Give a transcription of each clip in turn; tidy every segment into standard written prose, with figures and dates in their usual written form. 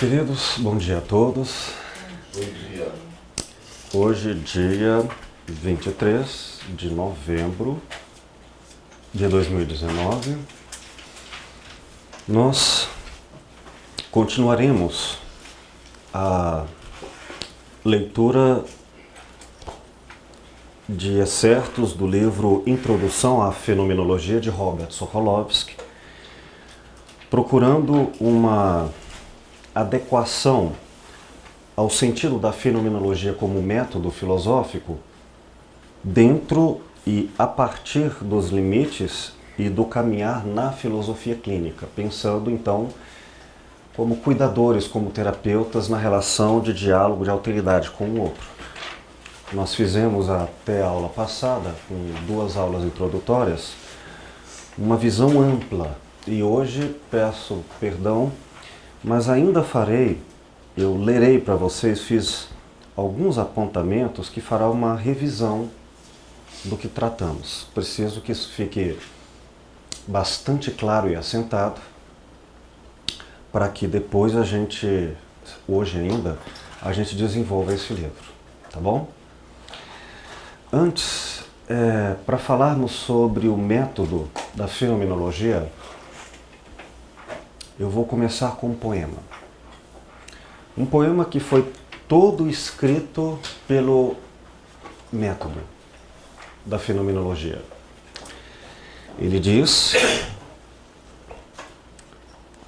Queridos, bom dia a todos. Bom dia. Hoje, dia 23 de novembro de 2019, nós continuaremos a leitura de excertos do livro Introdução à Fenomenologia de Robert Sokolovsky, procurando uma adequação ao sentido da fenomenologia como método filosófico dentro e a partir dos limites e do caminhar na filosofia clínica, pensando então como cuidadores, como terapeutas na relação de diálogo, de alteridade com o outro. Nós fizemos até a aula passada, com 2 aulas introdutórias, uma visão ampla e hoje peço perdão, mas ainda eu lerei para vocês, fiz alguns apontamentos que fará uma revisão do que tratamos. Preciso que isso fique bastante claro e assentado, para que depois hoje ainda, a gente desenvolva esse livro, tá bom? Antes, para falarmos sobre o método da fenomenologia, eu vou começar com um poema. Um poema que foi todo escrito pelo método da fenomenologia. Ele diz,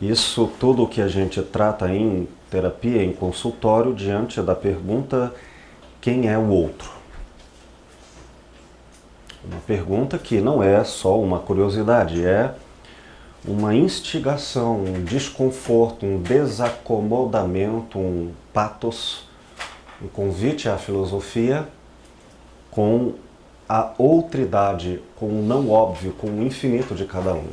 isso tudo o que a gente trata em terapia, em consultório, diante da pergunta: quem é o outro? Uma pergunta que não é só uma curiosidade, é uma instigação, um desconforto, um desacomodamento, um pathos, um convite à filosofia com a outridade, com o não óbvio, com o infinito de cada um.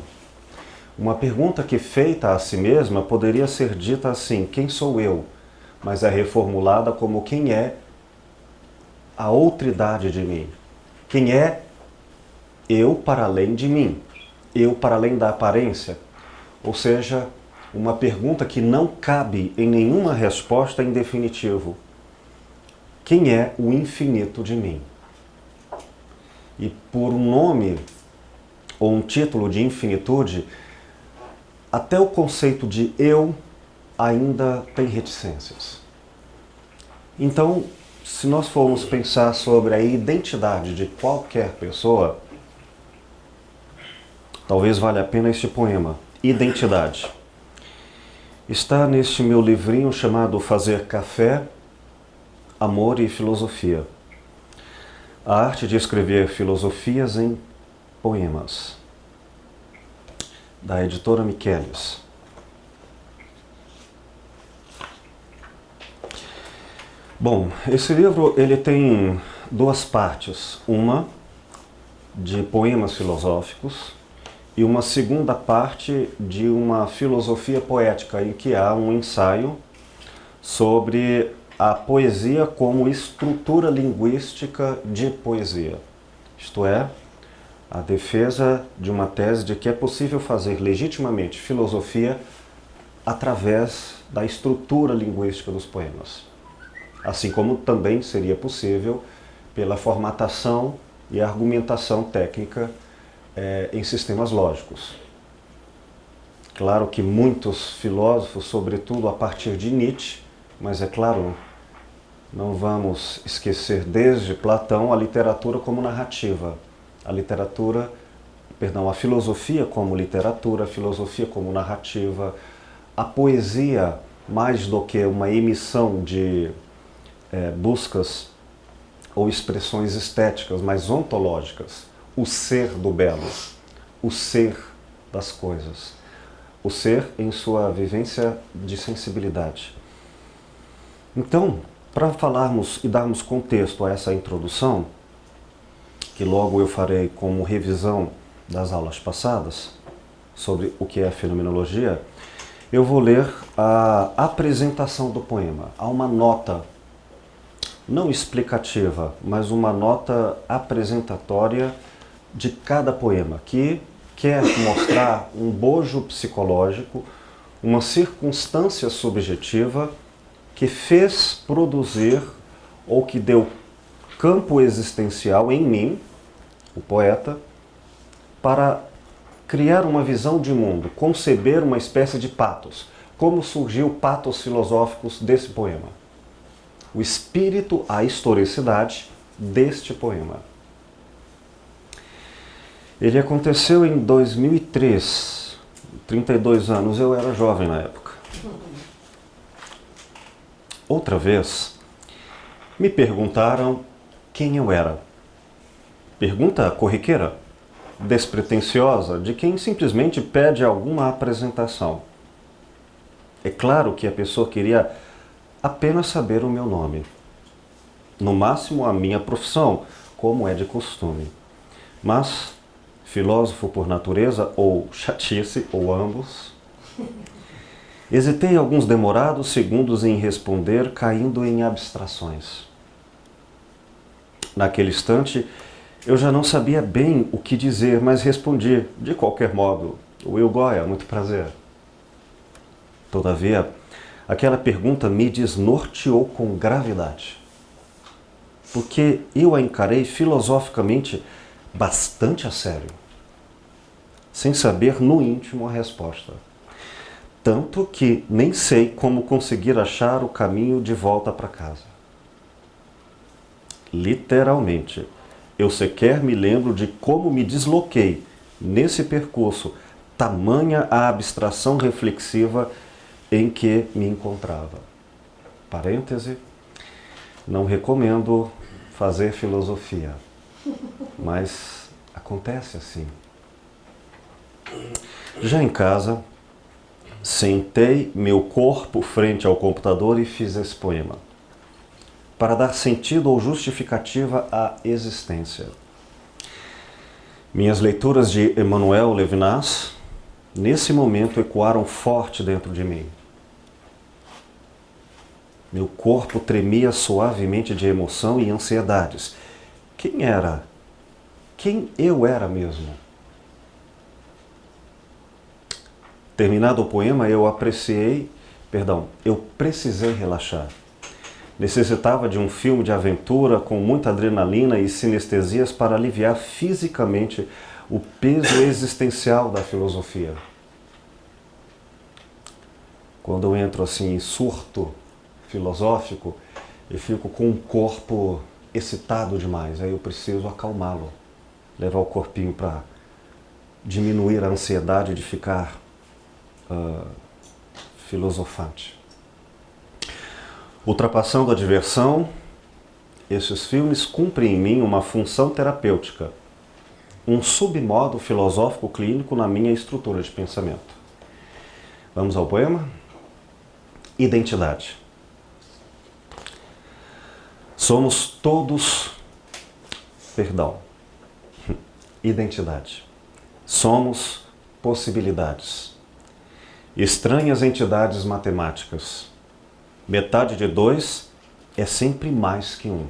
Uma pergunta que, feita a si mesma, poderia ser dita assim: quem sou eu? Mas é reformulada como: quem é a outridade de mim? Quem é eu para além de mim? Eu para além da aparência? Ou seja, uma pergunta que não cabe em nenhuma resposta em definitivo. Quem é o infinito de mim? E por um nome ou um título de infinitude, até o conceito de eu ainda tem reticências. Então, se nós formos pensar sobre a identidade de qualquer pessoa, talvez valha a pena este poema, Identidade. Está neste meu livrinho chamado Fazer Café, Amor e Filosofia. A arte de escrever filosofias em poemas, da editora Michelis. Bom, esse livro ele tem 2 partes, uma de poemas filosóficos e uma segunda parte de uma filosofia poética, em que há um ensaio sobre a poesia como estrutura linguística de poesia. Isto é, a defesa de uma tese de que é possível fazer legitimamente filosofia através da estrutura linguística dos poemas. Assim como também seria possível pela formatação e argumentação técnica em sistemas lógicos. Claro que muitos filósofos, sobretudo a partir de Nietzsche, mas é claro, não vamos esquecer desde Platão a literatura como narrativa, a filosofia como literatura, a filosofia como narrativa, a poesia mais do que uma emissão de buscas ou expressões estéticas, mas ontológicas. O ser do belo, o ser das coisas, o ser em sua vivência de sensibilidade. Então, para falarmos e darmos contexto a essa introdução, que logo eu farei como revisão das aulas passadas, sobre o que é a fenomenologia, eu vou ler a apresentação do poema. Há uma nota, não explicativa, mas uma nota apresentatória de cada poema, que quer mostrar um bojo psicológico, uma circunstância subjetiva que fez produzir ou que deu campo existencial em mim, o poeta, para criar uma visão de mundo, conceber uma espécie de patos. Como surgiu o patos filosóficos desse poema? O espírito, a historicidade deste poema. Ele aconteceu em 2003, 32 anos, eu era jovem na época. Outra vez, me perguntaram quem eu era. Pergunta corriqueira, despretensiosa, de quem simplesmente pede alguma apresentação. É claro que a pessoa queria apenas saber o meu nome. No máximo, a minha profissão, como é de costume. Mas, filósofo por natureza, ou chatice, ou ambos, hesitei alguns demorados segundos em responder, caindo em abstrações. Naquele instante, eu já não sabia bem o que dizer, mas respondi, de qualquer modo, Will Goya, muito prazer. Todavia, aquela pergunta me desnorteou com gravidade, porque eu a encarei filosoficamente bastante a sério, sem saber no íntimo a resposta. Tanto que nem sei como conseguir achar o caminho de volta para casa. Literalmente, eu sequer me lembro de como me desloquei nesse percurso, tamanha a abstração reflexiva em que me encontrava. Parêntese, não recomendo fazer filosofia, mas acontece assim. Já em casa, sentei meu corpo frente ao computador e fiz esse poema, para dar sentido ou justificativa à existência. Minhas leituras de Emmanuel Levinas, nesse momento, ecoaram forte dentro de mim. Meu corpo tremia suavemente de emoção e ansiedades. Quem era? Quem eu era mesmo? Terminado o poema, eu precisei relaxar. Necessitava de um filme de aventura com muita adrenalina e sinestesias para aliviar fisicamente o peso existencial da filosofia. Quando eu entro assim em surto filosófico, eu fico com o corpo excitado demais, aí eu preciso acalmá-lo, levar o corpinho para diminuir a ansiedade de ficar filosofante. Ultrapassando a diversão, esses filmes cumprem em mim uma função terapêutica, um submodo filosófico clínico na minha estrutura de pensamento. Vamos ao poema? Identidade. Somos todos... Identidade. Somos possibilidades. Estranhas entidades matemáticas. Metade de 2 é sempre mais que 1.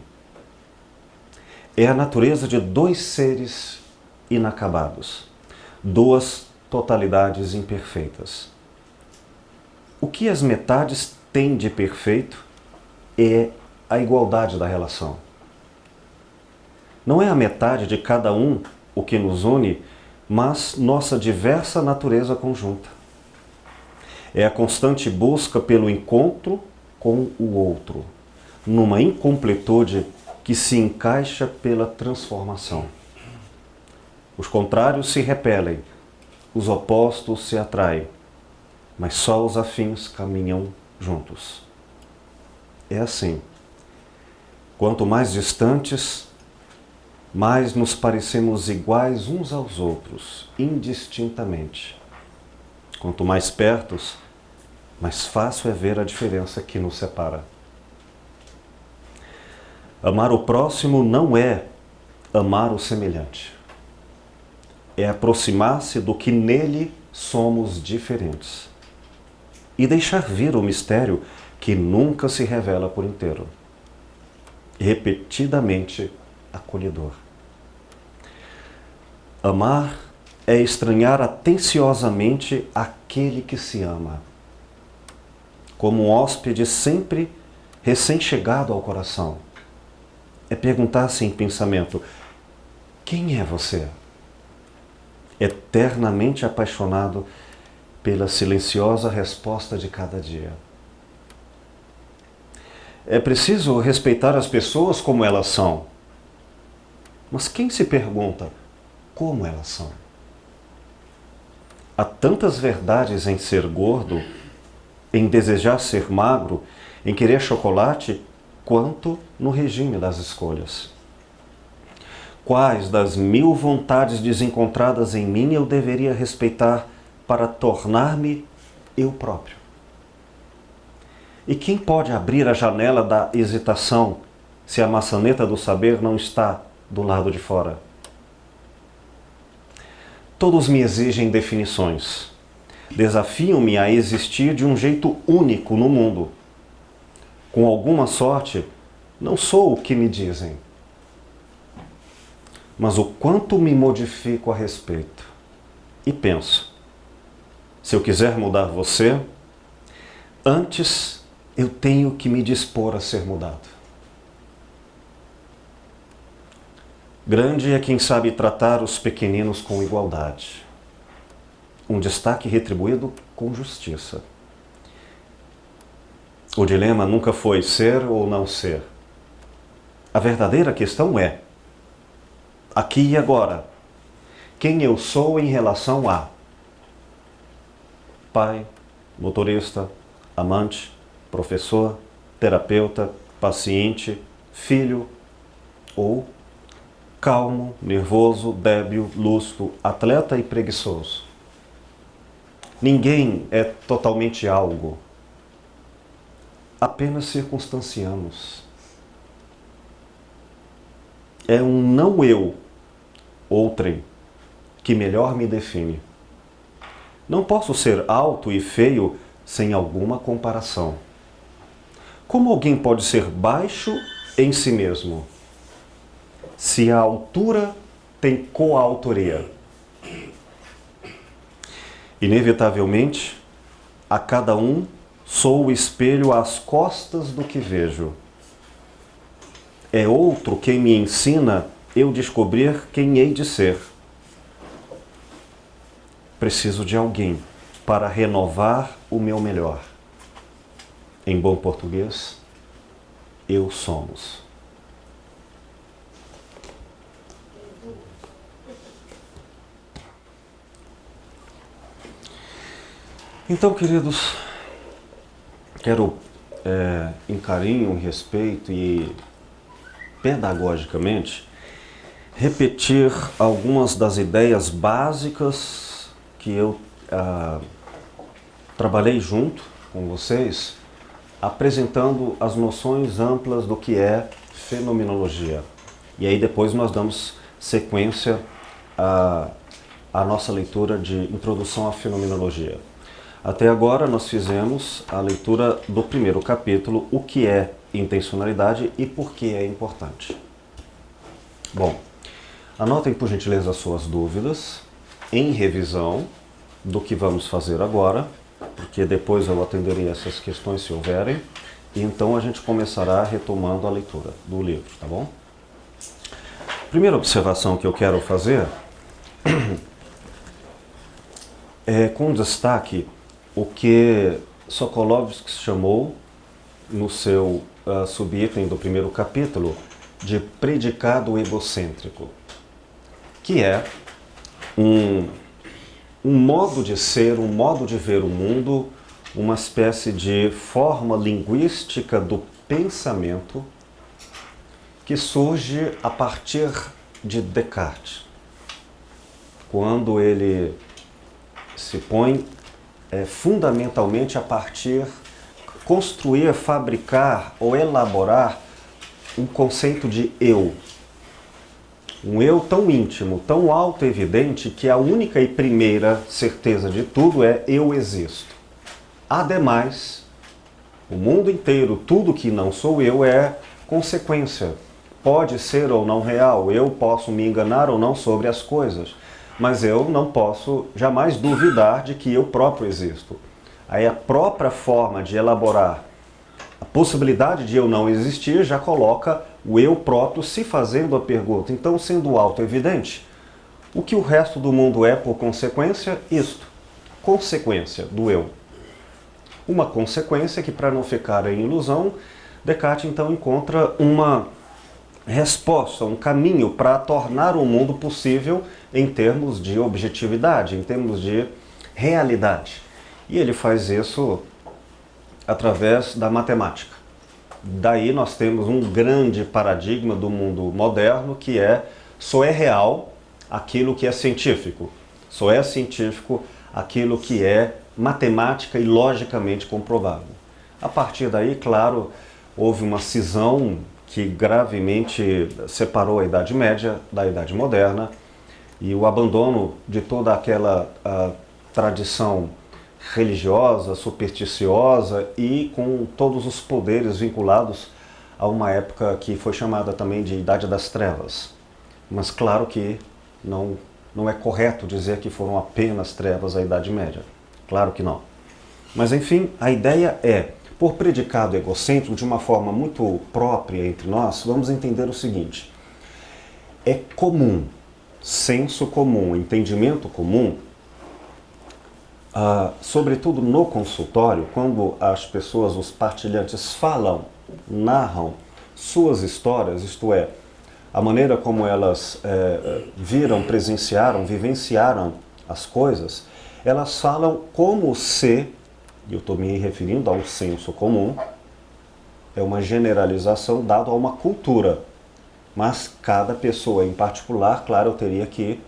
É a natureza de 2 seres inacabados, 2 totalidades imperfeitas. O que as metades têm de perfeito é a igualdade da relação. Não é a metade de cada um o que nos une, mas nossa diversa natureza conjunta. É a constante busca pelo encontro com o outro, numa incompletude que se encaixa pela transformação. Os contrários se repelem, os opostos se atraem, mas só os afins caminham juntos. É assim. Quanto mais distantes, mais nos parecemos iguais uns aos outros, indistintamente. Quanto mais pertos, mais fácil é ver a diferença que nos separa. Amar o próximo não é amar o semelhante. É aproximar-se do que nele somos diferentes. E deixar vir o mistério que nunca se revela por inteiro. Repetidamente acolhedor. Amar é estranhar atenciosamente aquele que se ama. como um hóspede sempre recém-chegado ao coração. É perguntar-se em pensamento: quem é você? Eternamente apaixonado pela silenciosa resposta de cada dia. É preciso respeitar as pessoas como elas são. Mas quem se pergunta como elas são? Há tantas verdades em ser gordo, em desejar ser magro, em querer chocolate, quanto no regime das escolhas. Quais das 1000 vontades desencontradas em mim eu deveria respeitar para tornar-me eu próprio? E quem pode abrir a janela da hesitação se a maçaneta do saber não está do lado de fora? Todos me exigem definições. Desafiam-me a existir de um jeito único no mundo. Com alguma sorte, não sou o que me dizem, mas o quanto me modifico a respeito. E penso, se eu quiser mudar você, antes eu tenho que me dispor a ser mudado. Grande é quem sabe tratar os pequeninos com igualdade. Um destaque retribuído com justiça. O dilema nunca foi ser ou não ser. A verdadeira questão é, aqui e agora, quem eu sou em relação a pai, motorista, amante, professor, terapeuta, paciente, filho ou calmo, nervoso, débil, lúcido, atleta e preguiçoso. Ninguém é totalmente algo. Apenas circunstanciamos. É um não eu, outrem, que melhor me define. Não posso ser alto e feio sem alguma comparação. Como alguém pode ser baixo em si mesmo, se a altura tem coautoria? Inevitavelmente, a cada um sou o espelho às costas do que vejo. É outro quem me ensina eu descobrir quem hei de ser. Preciso de alguém para renovar o meu melhor. Em bom português, eu somos. Então, queridos, quero, em carinho, em respeito e pedagogicamente, repetir algumas das ideias básicas que eu trabalhei junto com vocês, apresentando as noções amplas do que é fenomenologia. E aí depois nós damos sequência à nossa leitura de introdução à fenomenologia. Até agora nós fizemos a leitura do primeiro capítulo, o que é intencionalidade e por que é importante. Bom, anotem por gentileza as suas dúvidas em revisão do que vamos fazer agora, porque depois eu atenderei essas questões se houverem, e então a gente começará retomando a leitura do livro, tá bom? Primeira observação que eu quero fazer é com destaque o que Sokolovsky chamou, no seu subitem do primeiro capítulo, de predicado egocêntrico, que é um modo de ser, um modo de ver o mundo, uma espécie de forma linguística do pensamento que surge a partir de Descartes, quando ele se põe fundamentalmente a partir, construir, fabricar ou elaborar um conceito de eu. Um eu tão íntimo, tão auto-evidente, que a única e primeira certeza de tudo é eu existo. Ademais, o mundo inteiro, tudo que não sou eu é consequência. Pode ser ou não real, eu posso me enganar ou não sobre as coisas, mas eu não posso jamais duvidar de que eu próprio existo. Aí a própria forma de elaborar a possibilidade de eu não existir já coloca o eu próprio se fazendo a pergunta. Então, sendo auto-evidente, o que o resto do mundo é, por consequência, isto. Consequência do eu. Uma consequência que, para não ficar em ilusão, Descartes então encontra uma resposta, um caminho para tornar o mundo possível em termos de objetividade, em termos de realidade. E ele faz isso através da matemática. Daí nós temos um grande paradigma do mundo moderno que é: só é real aquilo que é científico, só é científico aquilo que é matemática e logicamente comprovável. A partir daí, claro, houve uma cisão que gravemente separou a Idade Média da Idade Moderna e o abandono de toda aquela tradição religiosa, supersticiosa e com todos os poderes vinculados a uma época que foi chamada também de Idade das Trevas. Mas claro que não é correto dizer que foram apenas trevas a Idade Média. Claro que não. Mas enfim, a ideia é, por predicado egocêntrico, de uma forma muito própria entre nós, vamos entender o seguinte: é comum, senso comum, entendimento comum, sobretudo no consultório, quando as pessoas, os partilhantes, falam, narram suas histórias, isto é, a maneira como elas viram, presenciaram, vivenciaram as coisas, elas falam como se, e eu estou me referindo ao senso comum, é uma generalização dada a uma cultura, mas cada pessoa em particular, claro, eu teria que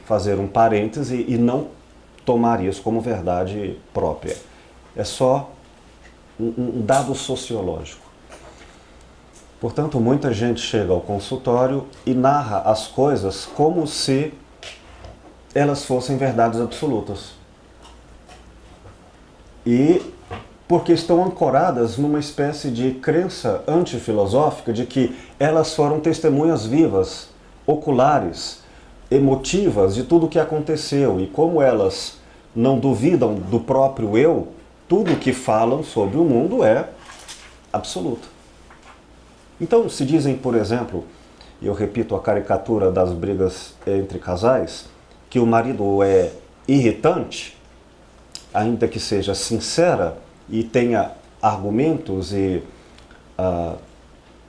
fazer um parêntese e não tomar isso como verdade própria. É só um dado sociológico. Portanto, muita gente chega ao consultório e narra as coisas como se elas fossem verdades absolutas. E porque estão ancoradas numa espécie de crença antifilosófica de que elas foram testemunhas vivas, oculares, emotivas de tudo o que aconteceu. E como elas não duvidam do próprio eu, tudo o que falam sobre o mundo é absoluto. Então, se dizem, por exemplo, e eu repito a caricatura das brigas entre casais, que o marido é irritante, ainda que seja sincera e tenha argumentos e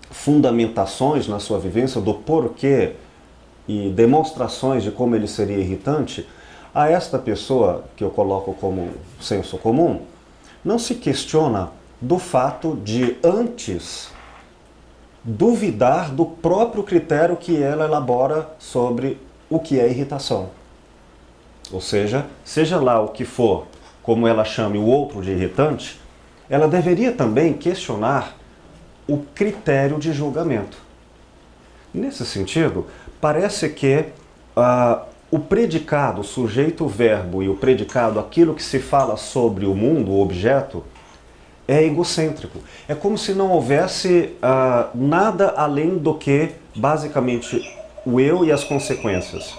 fundamentações na sua vivência do porquê e demonstrações de como ele seria irritante, a esta pessoa, que eu coloco como senso comum, não se questiona do fato de antes duvidar do próprio critério que ela elabora sobre o que é irritação. Ou seja lá o que for, como ela chame o outro de irritante, ela deveria também questionar o critério de julgamento. Nesse sentido, parece que o predicado, o sujeito, o verbo e o predicado, aquilo que se fala sobre o mundo, o objeto, é egocêntrico. É como se não houvesse nada além do que, basicamente, o eu e as consequências.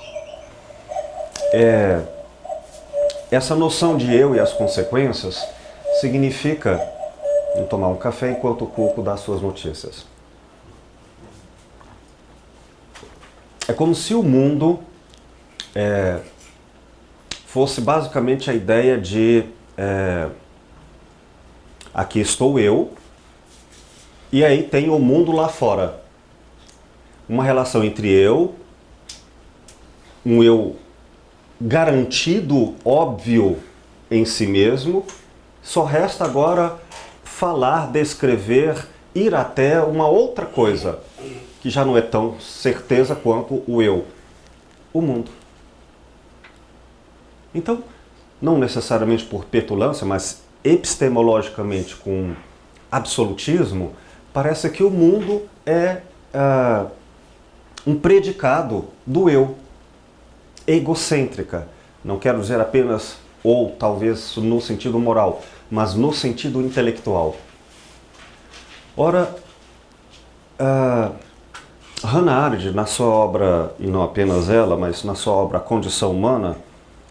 Essa noção de eu e as consequências significa... Vou tomar um café enquanto o Cuco dá suas notícias. É como se o mundo fosse basicamente a ideia de aqui estou eu e aí tem o mundo lá fora. Uma relação entre eu, um eu garantido, óbvio em si mesmo, só resta agora falar, descrever, ir até uma outra coisa, que já não é tão certeza quanto o eu, o mundo. Então, não necessariamente por petulância, mas epistemologicamente com absolutismo, parece que o mundo é um predicado do eu, egocêntrica. Não quero dizer apenas, ou talvez no sentido moral, mas no sentido intelectual. Ora, Hannah Arendt, na sua obra, e não apenas ela, mas na sua obra A Condição Humana,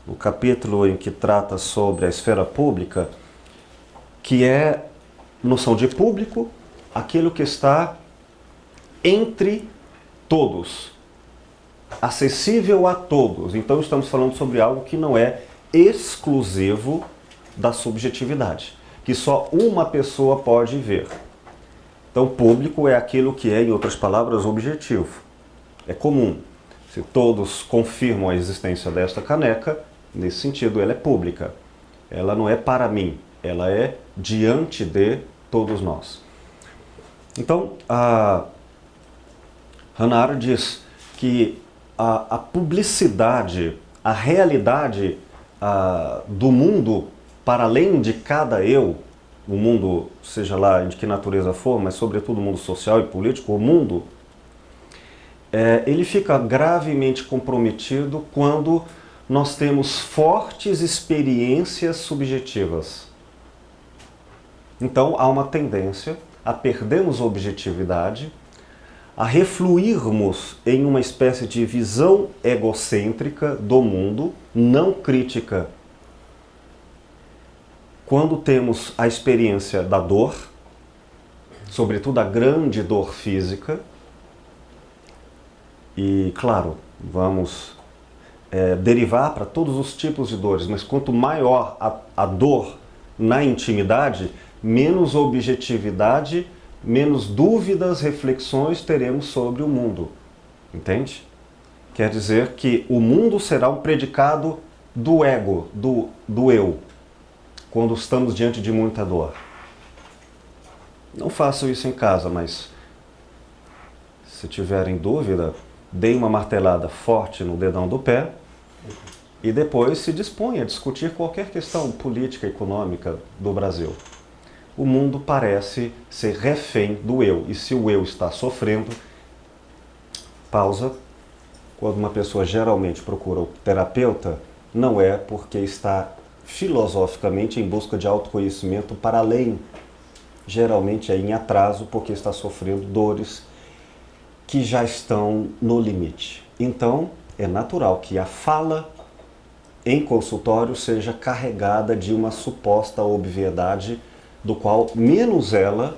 no capítulo em que trata sobre a esfera pública, que é noção de público, aquilo que está entre todos, acessível a todos. Então estamos falando sobre algo que não é exclusivo da subjetividade, que só uma pessoa pode ver. Então público é aquilo que é, em outras palavras, objetivo. É comum. Se todos confirmam a existência desta caneca, nesse sentido ela é pública. Ela não é para mim, ela é diante de todos nós. Então, a Hannah Arendt diz que a publicidade, a realidade do mundo para além de cada eu, o mundo, seja lá de que natureza for, mas sobretudo o mundo social e político, o mundo, ele fica gravemente comprometido quando nós temos fortes experiências subjetivas. Então há uma tendência a perdermos a objetividade, a refluirmos em uma espécie de visão egocêntrica do mundo, não crítica, quando temos a experiência da dor, sobretudo a grande dor física. E, claro, vamos derivar para todos os tipos de dores, mas quanto maior a dor na intimidade, menos objetividade, menos dúvidas, reflexões teremos sobre o mundo. Entende? Quer dizer que o mundo será um predicado do ego, do eu, quando estamos diante de muita dor. Não façam isso em casa, mas se tiverem dúvida, deem uma martelada forte no dedão do pé e depois se disponha a discutir qualquer questão política, econômica do Brasil. O mundo parece ser refém do eu, e se o eu está sofrendo, pausa, quando uma pessoa geralmente procura o terapeuta, não é porque está filosoficamente em busca de autoconhecimento para além, geralmente é em atraso porque está sofrendo dores que já estão no limite. Então, é natural que a fala em consultório seja carregada de uma suposta obviedade do qual menos ela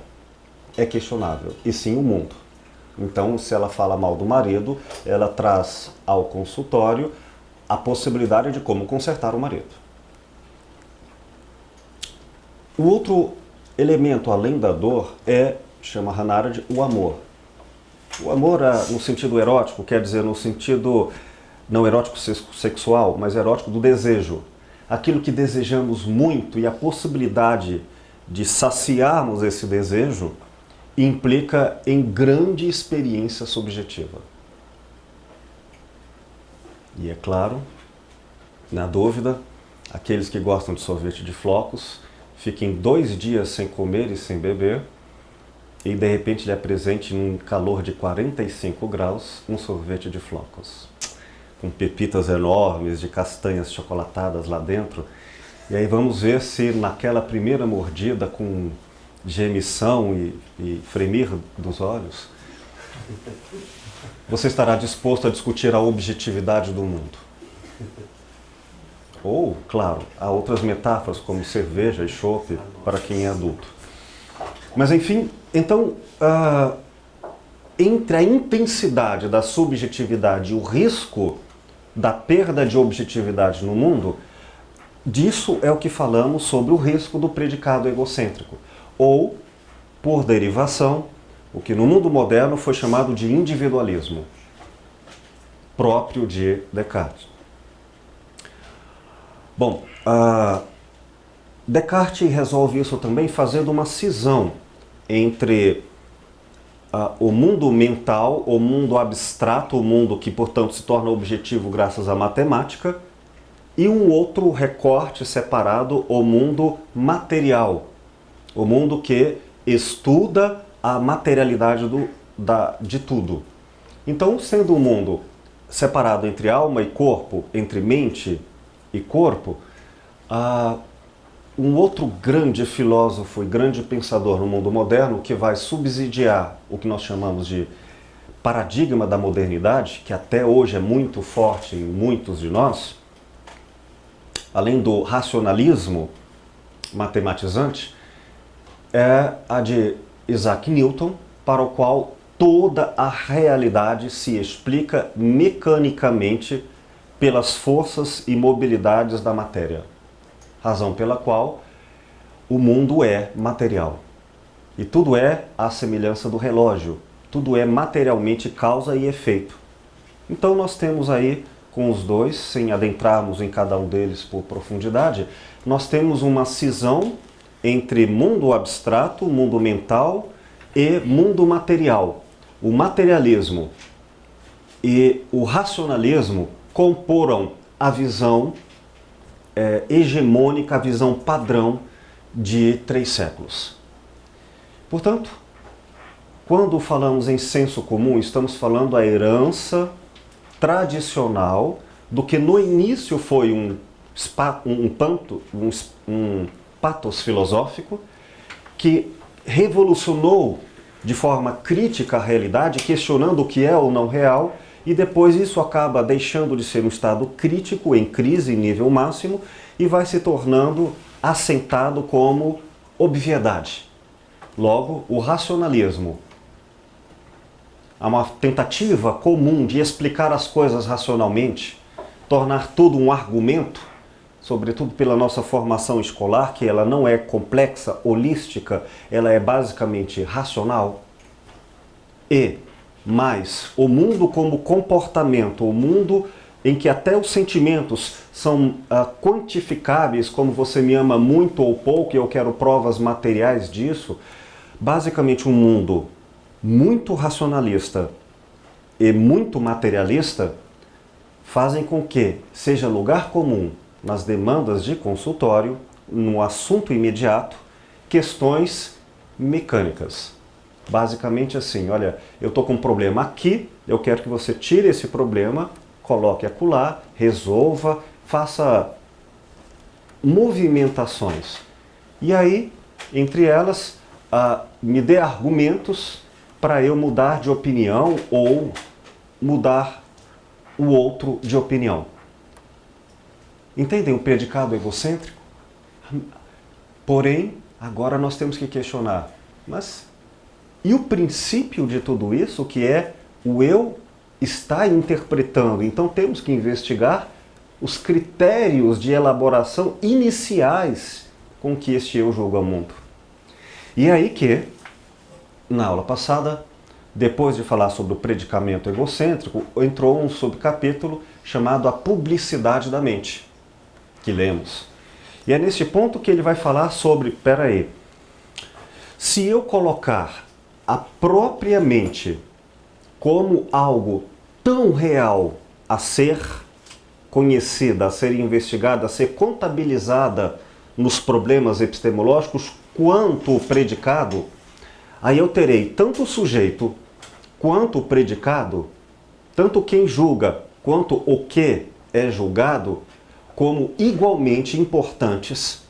é questionável, e sim o mundo. Então, se ela fala mal do marido, ela traz ao consultório a possibilidade de como consertar o marido. O outro elemento, além da dor, chama Hannah Arendt, o amor. O amor, no sentido erótico, quer dizer no sentido não erótico sexual, mas erótico do desejo. Aquilo que desejamos muito e a possibilidade de saciarmos esse desejo implica em grande experiência subjetiva. E é claro, na dúvida, aqueles que gostam de sorvete de flocos, fiquem 2 dias sem comer e sem beber, e de repente lhe apresente num calor de 45 graus um sorvete de flocos, com pepitas enormes de castanhas chocolatadas lá dentro. E aí vamos ver se naquela primeira mordida, com gemição e fremir dos olhos, você estará disposto a discutir a objetividade do mundo. Ou, claro, há outras metáforas como cerveja e chope para quem é adulto. Mas enfim, então, entre a intensidade da subjetividade e o risco da perda de objetividade no mundo, disso é o que falamos sobre o risco do predicado egocêntrico. Ou, por derivação, o que no mundo moderno foi chamado de individualismo, próprio de Descartes. Bom, Descartes resolve isso também fazendo uma cisão entre o mundo mental, o mundo abstrato, o mundo que, portanto, se torna objetivo graças à matemática, e um outro recorte separado, o mundo material, o mundo que estuda a materialidade de tudo. Então, sendo um mundo separado entre alma e corpo, entre mente e corpo, um outro grande filósofo e grande pensador no mundo moderno que vai subsidiar o que nós chamamos de paradigma da modernidade, que até hoje é muito forte em muitos de nós, além do racionalismo matematizante, é a de Isaac Newton, para o qual toda a realidade se explica mecanicamente pelas forças e mobilidades da matéria, razão pela qual o mundo é material. E tudo é à semelhança do relógio, tudo é materialmente causa e efeito. Então nós temos aí, com os dois, sem adentrarmos em cada um deles por profundidade, nós temos uma cisão entre mundo abstrato, mundo mental e mundo material. O materialismo e o racionalismo comporam a visão hegemônica, a visão padrão de 3 séculos. Portanto, quando falamos em senso comum, estamos falando a herança tradicional do que no início foi um pathos filosófico que revolucionou de forma crítica a realidade, questionando o que é ou não real, e depois isso acaba deixando de ser um estado crítico, em crise, em nível máximo, e vai se tornando assentado como obviedade. Logo, o racionalismo, há uma tentativa comum de explicar as coisas racionalmente, tornar tudo um argumento, sobretudo pela nossa formação escolar, que ela não é complexa, holística, ela é basicamente racional. E mais, o mundo como comportamento, o mundo em que até os sentimentos são quantificáveis, como você me ama muito ou pouco, e eu quero provas materiais disso, basicamente um mundo muito racionalista e muito materialista fazem com que seja lugar comum nas demandas de consultório, no assunto imediato, questões mecânicas. Basicamente assim, olha, eu estou com um problema aqui, eu quero que você tire esse problema, coloque acolá, resolva, faça movimentações. E aí, entre elas, me dê argumentos para eu mudar de opinião ou mudar o outro de opinião. Entendem o predicado egocêntrico? Porém, agora nós temos que questionar, mas e o princípio de tudo isso, que é o eu está interpretando? Então temos que investigar os critérios de elaboração iniciais com que este eu julga o mundo. E é aí que, na aula passada, depois de falar sobre o predicamento egocêntrico, entrou um subcapítulo chamado A Publicidade da Mente, que lemos. E é neste ponto que ele vai falar sobre, peraí, se eu colocar a própria mente como algo tão real a ser conhecida, a ser investigada, a ser contabilizada nos problemas epistemológicos, quanto o predicado, aí eu terei tanto o sujeito quanto o predicado, tanto quem julga quanto o que é julgado, como igualmente importantes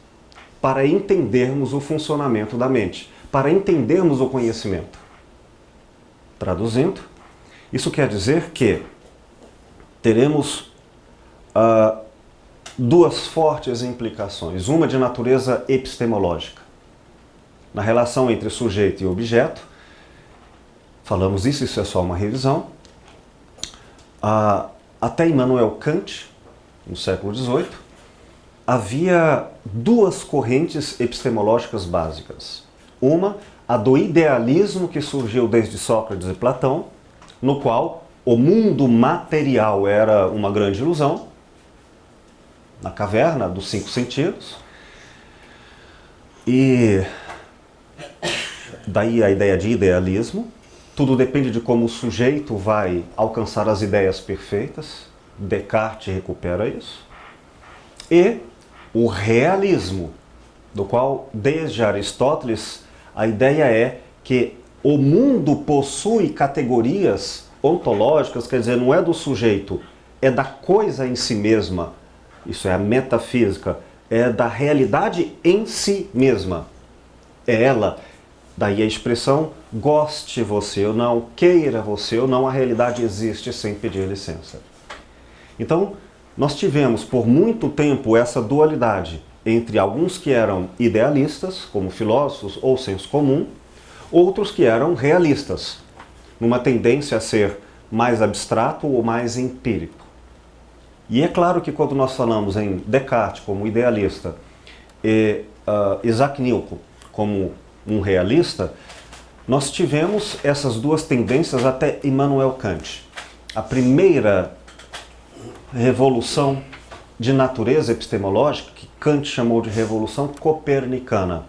para entendermos o funcionamento da mente, para entendermos o conhecimento. Traduzindo, isso quer dizer que teremos duas fortes implicações, uma de natureza epistemológica. Na relação entre sujeito e objeto, falamos isso é só uma revisão. Até Immanuel Kant, no século XVIII, havia duas correntes epistemológicas básicas. Uma, a do idealismo, que surgiu desde Sócrates e Platão, no qual o mundo material era uma grande ilusão, na caverna dos 5 sentidos. E daí a ideia de idealismo. Tudo depende de como o sujeito vai alcançar as ideias perfeitas. Descartes recupera isso. E o realismo, do qual, desde Aristóteles, a ideia é que o mundo possui categorias ontológicas, quer dizer, não é do sujeito, é da coisa em si mesma. Isso é a metafísica, é da realidade em si mesma. É ela, daí a expressão, goste você ou não, queira você ou não, a realidade existe sem pedir licença. Então, nós tivemos por muito tempo essa dualidade entre alguns que eram idealistas, como filósofos ou senso comum, outros que eram realistas, numa tendência a ser mais abstrato ou mais empírico. E é claro que quando nós falamos em Descartes como idealista e Isaac Newton como um realista, nós tivemos essas duas tendências até Immanuel Kant. A primeira revolução de natureza epistemológica, que Kant chamou de revolução copernicana.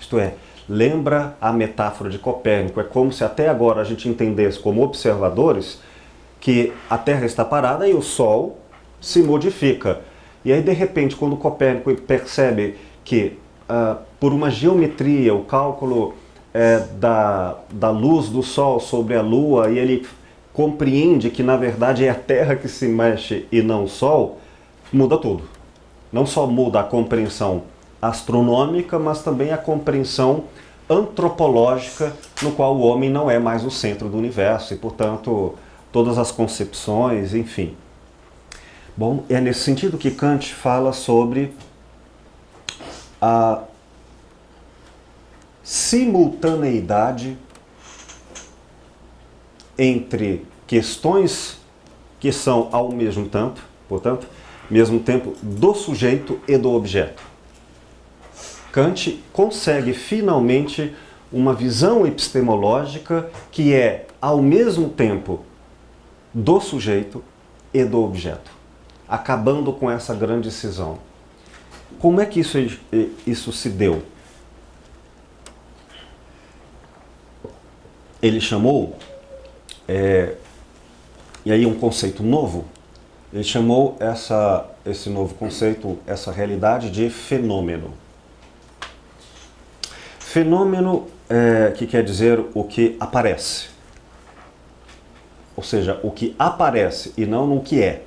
Isto é, lembra a metáfora de Copérnico. É como se até agora a gente entendesse como observadores que a Terra está parada e o Sol se modifica. E aí, de repente, quando Copérnico percebe que, por uma geometria, o cálculo da luz do Sol sobre a Lua, e ele compreende que, na verdade, é a Terra que se mexe e não o Sol, muda tudo. Não só muda a compreensão astronômica, mas também a compreensão antropológica, no qual o homem não é mais o centro do universo e, portanto, todas as concepções, enfim. Bom, é nesse sentido que Kant fala sobre a simultaneidade entre questões que são ao mesmo tempo, portanto, mesmo tempo do sujeito e do objeto. Kant consegue finalmente uma visão epistemológica que é ao mesmo tempo do sujeito e do objeto, acabando com essa grande cisão. Como é que isso se deu? Ele chamou, e aí um conceito novo, ele chamou esse novo conceito, essa realidade de fenômeno. Fenômeno que quer dizer o que aparece. Ou seja, o que aparece e não no que é.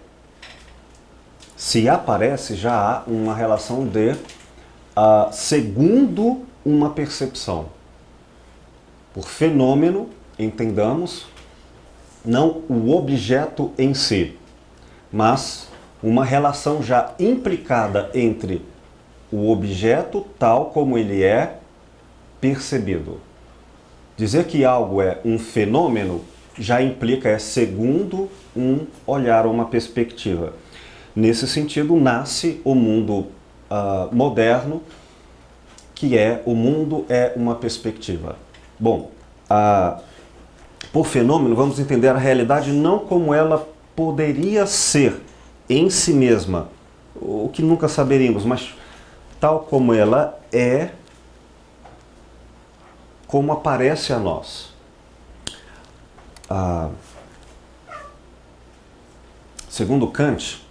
Se aparece, já há uma relação de segundo uma percepção. Por fenômeno, entendamos, não o objeto em si, mas uma relação já implicada entre o objeto tal como ele é percebido. Dizer que algo é um fenômeno já implica segundo um olhar ou uma perspectiva. Nesse sentido, nasce o mundo moderno, que o mundo é uma perspectiva. Bom, por fenômeno, vamos entender a realidade não como ela poderia ser em si mesma, o que nunca saberíamos, mas tal como ela é, como aparece a nós. Segundo Kant,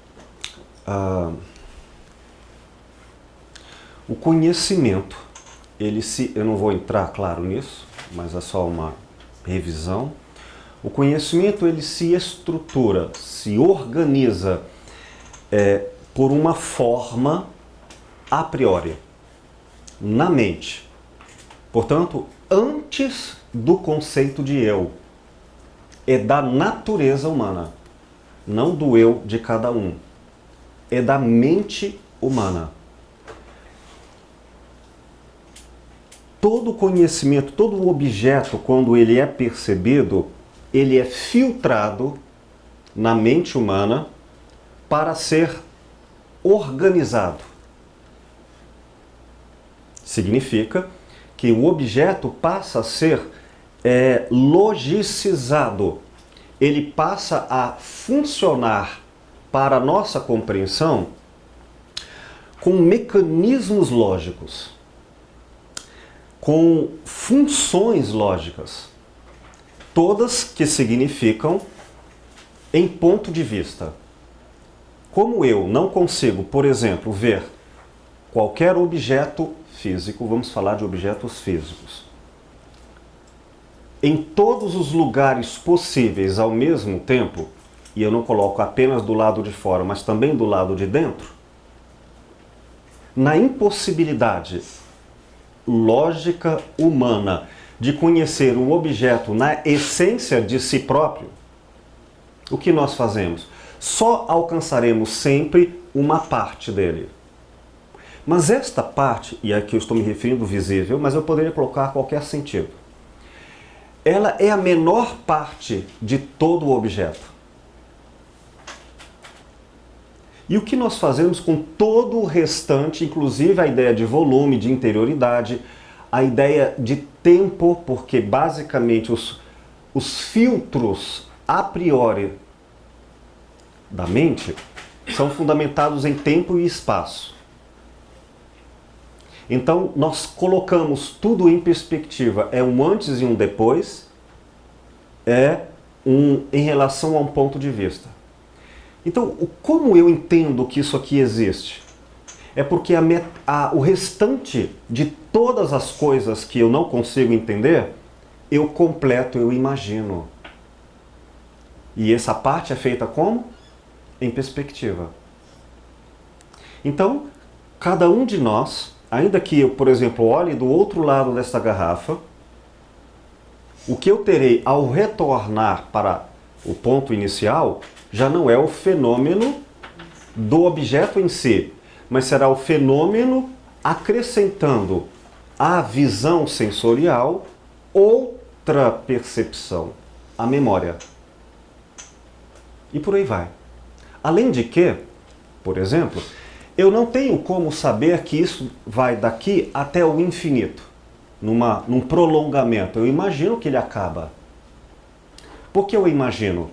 o conhecimento, eu não vou entrar, claro, nisso, mas é só uma revisão. O conhecimento, ele se estrutura, se organiza por uma forma a priori, na mente. Portanto, antes do conceito de eu, é da natureza humana, não do eu de cada um. É da mente humana. Todo conhecimento, todo objeto, quando ele é percebido, ele é filtrado na mente humana para ser organizado. Significa que o objeto passa a ser logicizado. Ele passa a funcionar para a nossa compreensão com mecanismos lógicos, com funções lógicas, todas que significam em ponto de vista. Como eu não consigo, por exemplo, ver qualquer objeto físico, vamos falar de objetos físicos, em todos os lugares possíveis ao mesmo tempo, e eu não coloco apenas do lado de fora, mas também do lado de dentro, na impossibilidade lógica humana de conhecer o objeto na essência de si próprio, o que nós fazemos? Só alcançaremos sempre uma parte dele. Mas esta parte, e aqui eu estou me referindo visível, mas eu poderia colocar qualquer sentido, ela é a menor parte de todo o objeto. E o que nós fazemos com todo o restante, inclusive a ideia de volume, de interioridade, a ideia de tempo, porque basicamente os filtros a priori da mente são fundamentados em tempo e espaço. Então nós colocamos tudo em perspectiva, é um antes e um depois, em relação a um ponto de vista. Então, como eu entendo que isso aqui existe? É porque o restante de todas as coisas que eu não consigo entender, eu completo, eu imagino. E essa parte é feita como? Em perspectiva. Então, cada um de nós, ainda que eu, por exemplo, olhe do outro lado dessa garrafa, o que eu terei ao retornar para o ponto inicial já não é o fenômeno do objeto em si, mas será o fenômeno acrescentando à visão sensorial outra percepção, a memória. E por aí vai. Além de que, por exemplo, eu não tenho como saber que isso vai daqui até o infinito, num prolongamento. Eu imagino que ele acaba. Por que eu imagino?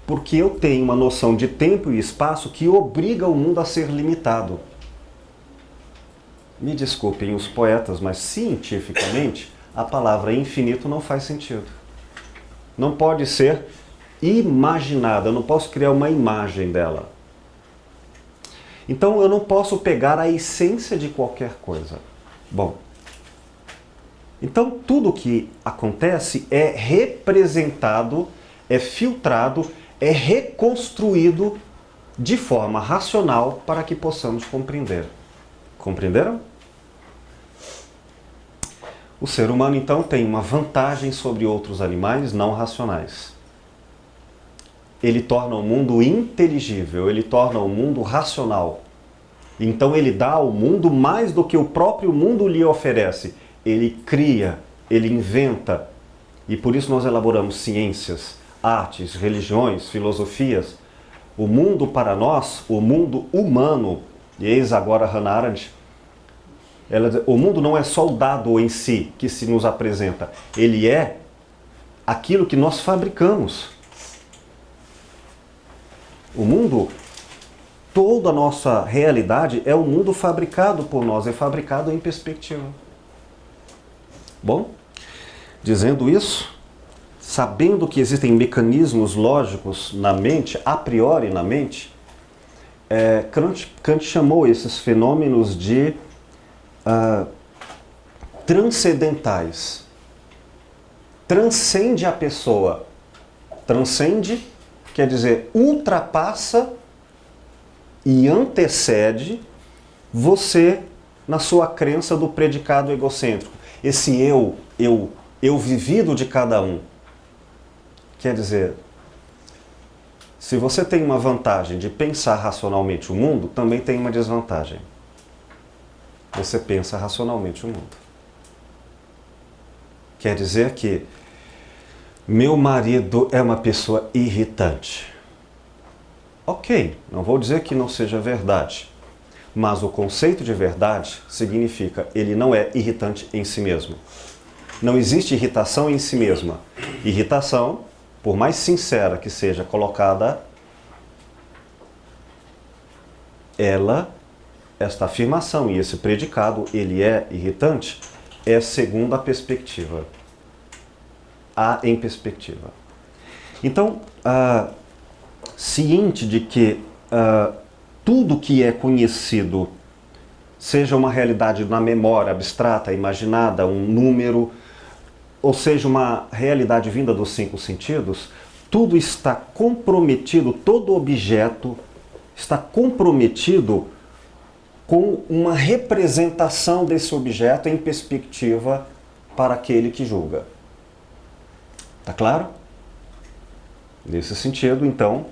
Porque eu tenho uma noção de tempo e espaço que obriga o mundo a ser limitado. Me desculpem os poetas, mas cientificamente a palavra infinito não faz sentido. Não pode ser imaginada, eu não posso criar uma imagem dela. Então eu não posso pegar a essência de qualquer coisa. Bom, então tudo o que acontece é representado, é filtrado, é reconstruído de forma racional para que possamos compreender. Compreenderam? O ser humano, então, tem uma vantagem sobre outros animais não racionais. Ele torna o mundo inteligível, ele torna o mundo racional. Então ele dá ao mundo mais do que o próprio mundo lhe oferece. Ele cria, ele inventa. E por isso nós elaboramos ciências, artes, religiões, filosofias. O mundo para nós, o mundo humano, e eis agora Hannah Arendt, o mundo não é só o dado em si que se nos apresenta, ele é aquilo que nós fabricamos. O mundo, toda a nossa realidade é um mundo fabricado por nós, é fabricado em perspectiva. Bom, dizendo isso, sabendo que existem mecanismos lógicos na mente, a priori na mente, Kant chamou esses fenômenos de transcendentais. Transcende a pessoa. Transcende quer dizer ultrapassa e antecede você na sua crença do predicado egocêntrico. Esse eu vivido de cada um. Quer dizer, se você tem uma vantagem de pensar racionalmente o mundo, também tem uma desvantagem. Você pensa racionalmente o mundo. Quer dizer que meu marido é uma pessoa irritante. Ok, não vou dizer que não seja verdade, mas o conceito de verdade significa ele não é irritante em si mesmo. Não existe irritação em si mesma. Irritação, por mais sincera que seja colocada, esta afirmação e esse predicado, ele é irritante, é segundo a perspectiva. Em perspectiva. Então, ciente de que tudo que é conhecido, seja uma realidade na memória abstrata, imaginada, um número, ou seja, uma realidade vinda dos 5 sentidos, tudo está comprometido, todo objeto está comprometido com uma representação desse objeto em perspectiva para aquele que julga. Tá claro? Nesse sentido, então,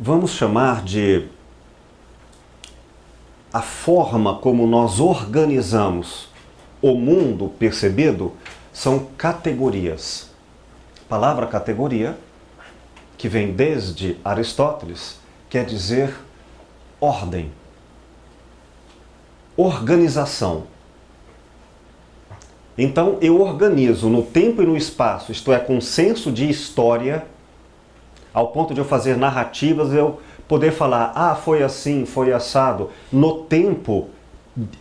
vamos chamar de a forma como nós organizamos o mundo percebido são categorias. A palavra categoria, que vem desde Aristóteles, quer dizer ordem, organização. Então eu organizo no tempo e no espaço, isto é, com senso de história, ao ponto de eu fazer narrativas, eu poder falar, ah, foi assim, foi assado. No tempo,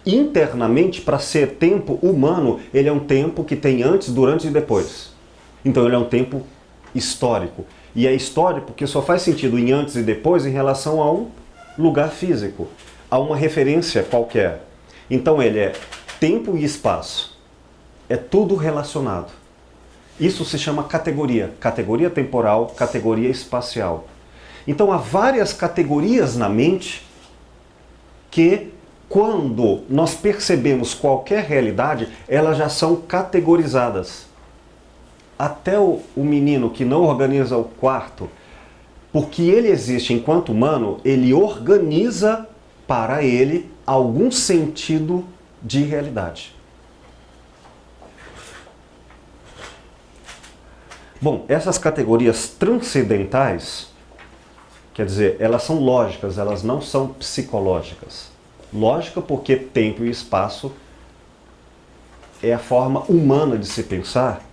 internamente, para ser tempo humano, ele é um tempo que tem antes, durante e depois. Então ele é um tempo histórico. E é histórico porque só faz sentido em antes e depois em relação a um lugar físico, a uma referência qualquer. Então ele é tempo e espaço. É tudo relacionado. Isso se chama categoria. Categoria temporal, categoria espacial. Então há várias categorias na mente que, quando nós percebemos qualquer realidade, elas já são categorizadas. Até o menino que não organiza o quarto, porque ele existe enquanto humano, ele organiza para ele algum sentido de realidade. Bom, essas categorias transcendentais, quer dizer, elas são lógicas, elas não são psicológicas. Lógica porque tempo e espaço é a forma humana de se pensar,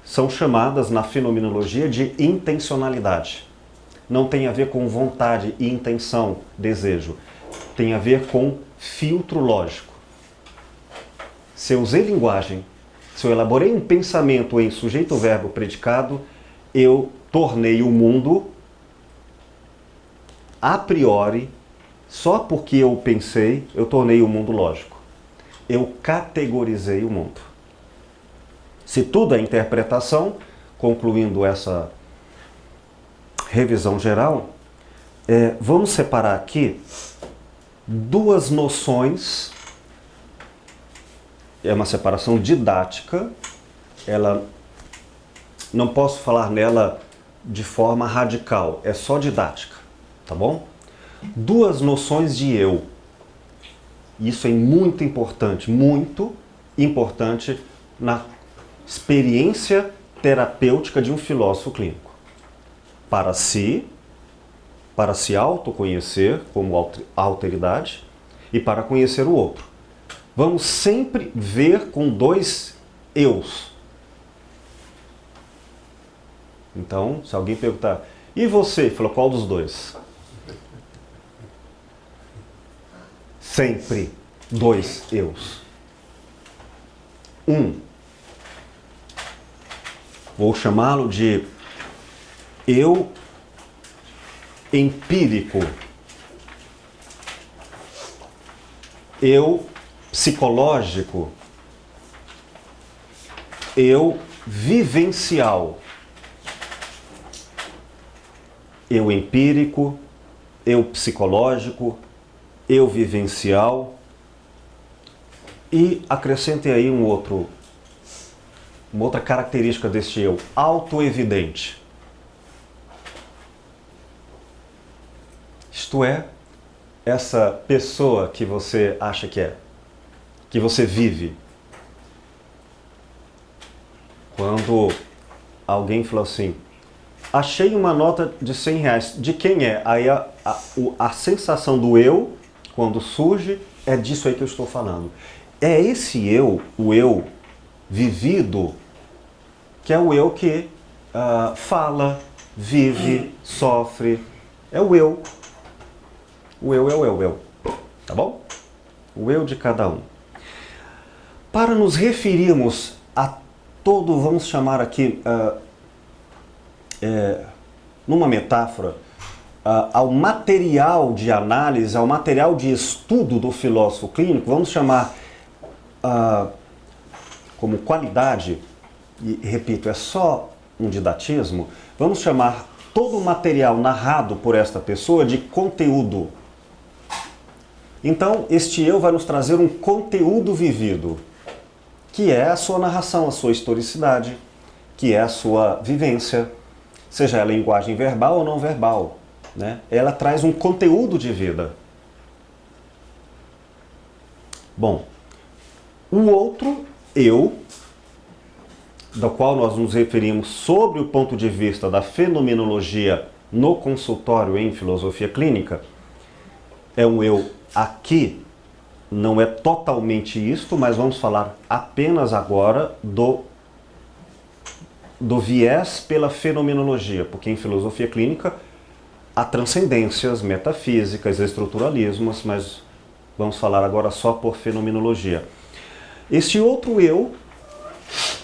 são chamadas na fenomenologia de intencionalidade. Não tem a ver com vontade e intenção, desejo. Tem a ver com filtro lógico. Se eu usei linguagem, se eu elaborei um pensamento em sujeito, verbo, predicado, eu tornei o mundo, a priori, só porque eu pensei, eu tornei o mundo lógico. Eu categorizei o mundo. Se tudo é interpretação, concluindo essa revisão geral, vamos separar aqui duas noções. É uma separação didática, ela não posso falar nela de forma radical, é só didática, tá bom? Duas noções de eu. Isso é muito importante na experiência terapêutica de um filósofo clínico. Para se autoconhecer como alteridade e para conhecer o outro. Vamos sempre ver com dois eus. Então, se alguém perguntar, e você? Falou, qual dos dois? Sempre dois eus. Vou chamá-lo de eu empírico. Eu psicológico, eu vivencial, eu empírico, eu psicológico, eu vivencial e acrescentem aí uma outra característica deste eu, autoevidente. Isto é, essa pessoa que você acha que é, que você vive. Quando alguém falou assim, achei uma nota de R$100, de quem é? Aí a sensação do eu, quando surge, é disso aí que eu estou falando. É esse eu, o eu vivido, que é o eu que fala, vive, sofre. É o eu. O eu é o eu. Tá bom? O eu de cada um. Para nos referirmos a todo, vamos chamar aqui, numa metáfora, ao material de análise, ao material de estudo do filósofo clínico, vamos chamar como qualidade, e repito, é só um didatismo, vamos chamar todo o material narrado por esta pessoa de conteúdo. Então, este eu vai nos trazer um conteúdo vivido, que é a sua narração, a sua historicidade, que é a sua vivência, seja ela em linguagem verbal ou não verbal. né? Ela traz um conteúdo de vida. Bom, o outro eu, do qual nós nos referimos sobre o ponto de vista da fenomenologia no consultório em filosofia clínica, é um eu aqui, não é totalmente isto, mas vamos falar apenas agora do viés pela fenomenologia, porque em filosofia clínica há transcendências metafísicas, estruturalismos, mas vamos falar agora só por fenomenologia. Este outro eu,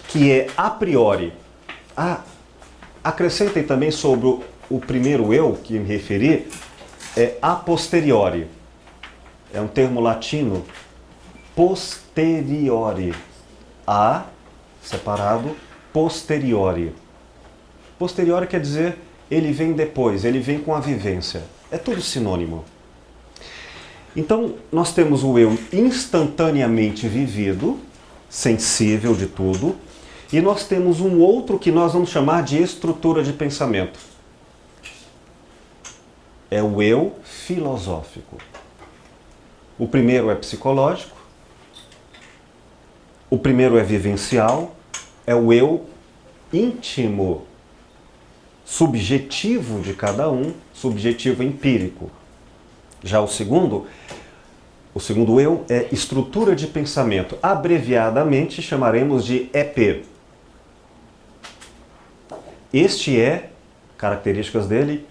que é a priori, acrescentem também sobre o primeiro eu que me referi, é a posteriori. É um termo latino, posteriori. A, separado, posteriori. Posteriori quer dizer, ele vem depois, ele vem com a vivência. É tudo sinônimo. Então, nós temos o eu instantaneamente vivido, sensível de tudo, e nós temos um outro que nós vamos chamar de estrutura de pensamento. É o eu filosófico. O primeiro é psicológico, o primeiro é vivencial, é o eu íntimo, subjetivo de cada um, subjetivo empírico. Já o segundo eu é estrutura de pensamento. Abreviadamente chamaremos de EP. Este é, características dele,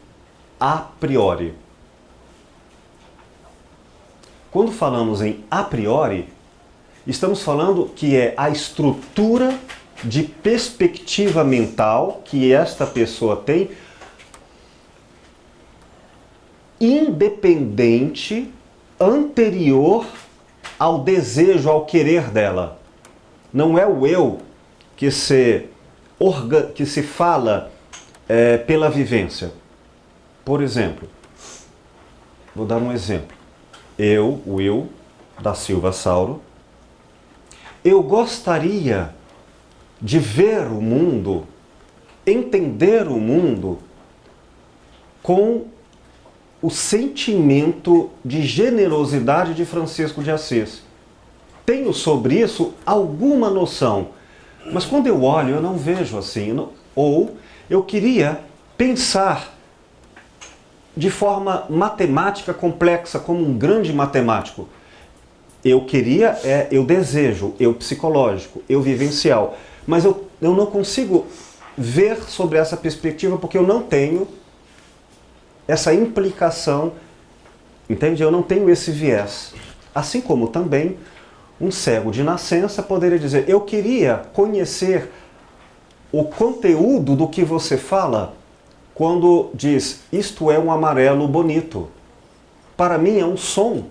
a priori. Quando falamos em a priori, estamos falando que é a estrutura de perspectiva mental que esta pessoa tem, independente, anterior ao desejo, ao querer dela. Não é o eu que se fala pela vivência. Por exemplo, vou dar um exemplo. O eu, da Silva Sauro, eu gostaria de ver o mundo, entender o mundo com o sentimento de generosidade de Francisco de Assis. Tenho sobre isso alguma noção, mas quando eu olho eu não vejo assim. Ou eu queria pensar de forma matemática complexa, como um grande matemático. Eu desejo, eu psicológico, eu vivencial, mas eu não consigo ver sobre essa perspectiva porque eu não tenho essa implicação, entende? Eu não tenho esse viés. Assim como também um cego de nascença poderia dizer, eu queria conhecer o conteúdo do que você fala quando diz, isto é um amarelo bonito. Para mim é um som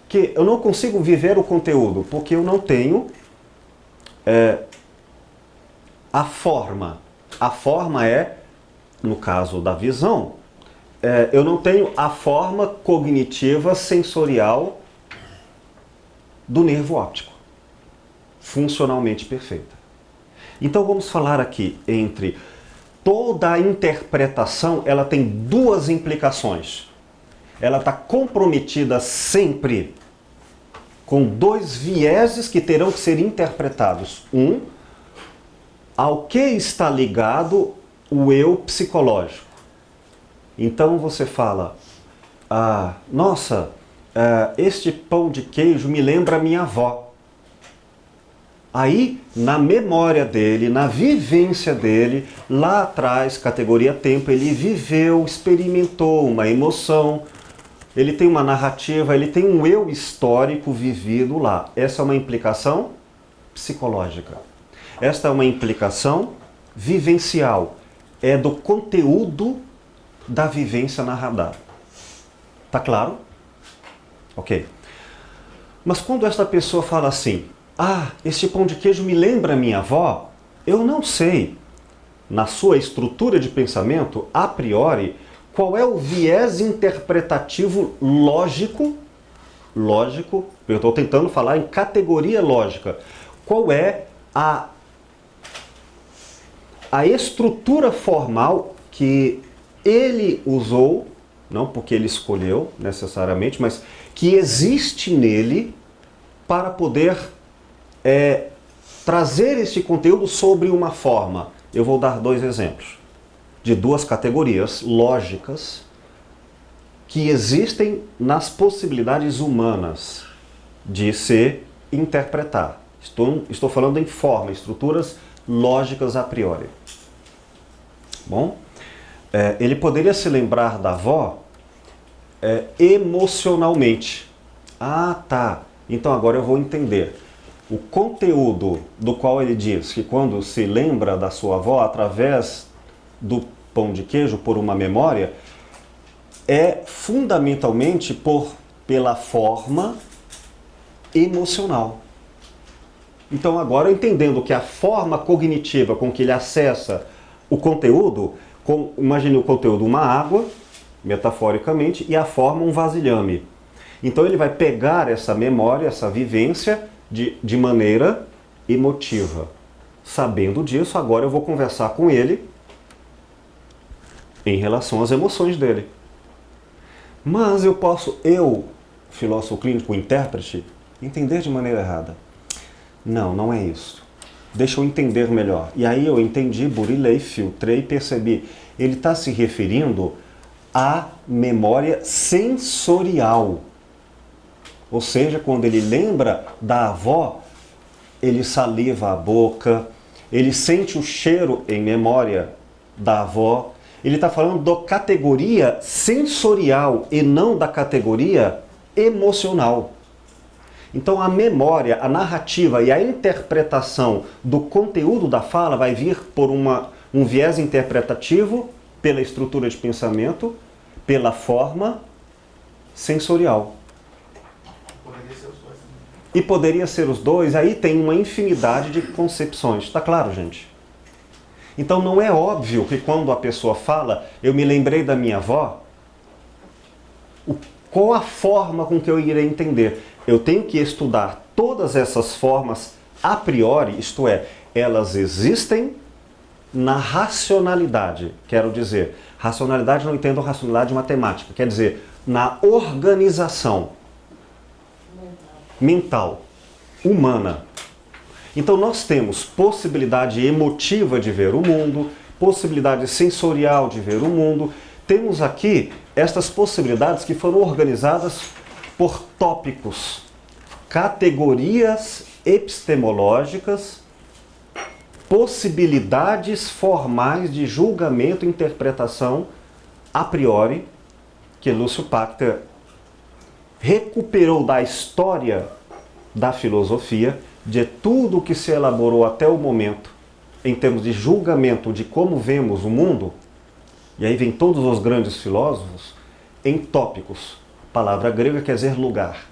que eu não consigo viver o conteúdo, porque eu não tenho a forma. A forma é, no caso da visão, eu não tenho a forma cognitiva sensorial do nervo óptico, funcionalmente perfeita. Então vamos falar aqui entre toda a interpretação, ela tem duas implicações. Ela está comprometida sempre com dois vieses que terão que ser interpretados. Um, ao que está ligado o eu psicológico. Então você fala, nossa, este pão de queijo me lembra a minha avó. Aí, na memória dele, na vivência dele, lá atrás, categoria tempo, ele viveu, experimentou uma emoção, ele tem uma narrativa, ele tem um eu histórico vivido lá. Essa é uma implicação psicológica. Esta é uma implicação vivencial. É do conteúdo da vivência narrada. Tá claro? Ok. Mas quando esta pessoa fala assim, este pão de queijo me lembra a minha avó, eu não sei, na sua estrutura de pensamento, a priori, qual é o viés interpretativo lógico, eu estou tentando falar em categoria lógica, qual é a estrutura formal que ele usou não porque ele escolheu necessariamente, mas que existe nele para poder trazer esse conteúdo sobre uma forma. Eu vou dar 2 exemplos de 2 categorias lógicas que existem nas possibilidades humanas de se interpretar. Estou falando em forma, estruturas lógicas a priori. Bom, ele poderia se lembrar da avó emocionalmente. Ah, tá. Então agora eu vou entender. O conteúdo do qual ele diz que quando se lembra da sua avó através do pão de queijo por uma memória, é fundamentalmente pela forma emocional. Então agora, entendendo que a forma cognitiva com que ele acessa o conteúdo, imagine o conteúdo uma água, metaforicamente, e a forma um vasilhame. Então ele vai pegar essa memória, essa vivência de maneira emotiva. Sabendo disso, agora eu vou conversar com ele em relação às emoções dele. Mas eu posso, filósofo clínico, intérprete, entender de maneira errada. Não, não é isso. Deixa eu entender melhor. E aí eu entendi, burilei, filtrei e percebi. Ele está se referindo à memória sensorial. Ou seja, quando ele lembra da avó, ele saliva a boca, ele sente o cheiro em memória da avó. Ele está falando da categoria sensorial e não da categoria emocional. Então a memória, a narrativa e a interpretação do conteúdo da fala vai vir por um viés interpretativo, pela estrutura de pensamento, pela forma sensorial. E poderia ser os dois, aí tem uma infinidade de concepções. Está claro, gente? Então não é óbvio que quando a pessoa fala, eu me lembrei da minha avó, qual a forma com que eu irei entender? Eu tenho que estudar todas essas formas a priori, isto é, elas existem na racionalidade. Quero dizer, racionalidade não entendo racionalidade matemática, quer dizer, na organização mental, humana. Então nós temos possibilidade emotiva de ver o mundo, possibilidade sensorial de ver o mundo. Temos aqui estas possibilidades que foram organizadas por tópicos, categorias epistemológicas, possibilidades formais de julgamento e interpretação a priori, que Lúcio Pachter recuperou da história da filosofia, de tudo o que se elaborou até o momento, em termos de julgamento de como vemos o mundo, e aí vem todos os grandes filósofos, em tópicos. A palavra grega quer dizer lugar.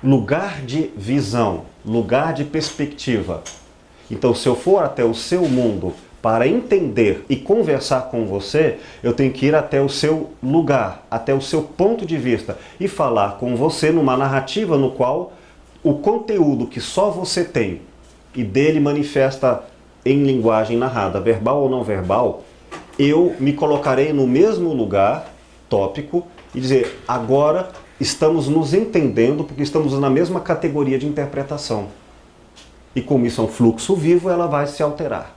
Lugar de visão, lugar de perspectiva. Então, se eu for até o seu mundo para entender e conversar com você, eu tenho que ir até o seu lugar, até o seu ponto de vista e falar com você numa narrativa no qual o conteúdo que só você tem e dele manifesta em linguagem narrada, verbal ou não verbal, eu me colocarei no mesmo lugar, tópico, e dizer, agora estamos nos entendendo porque estamos na mesma categoria de interpretação. E como isso é um fluxo vivo, ela vai se alterar.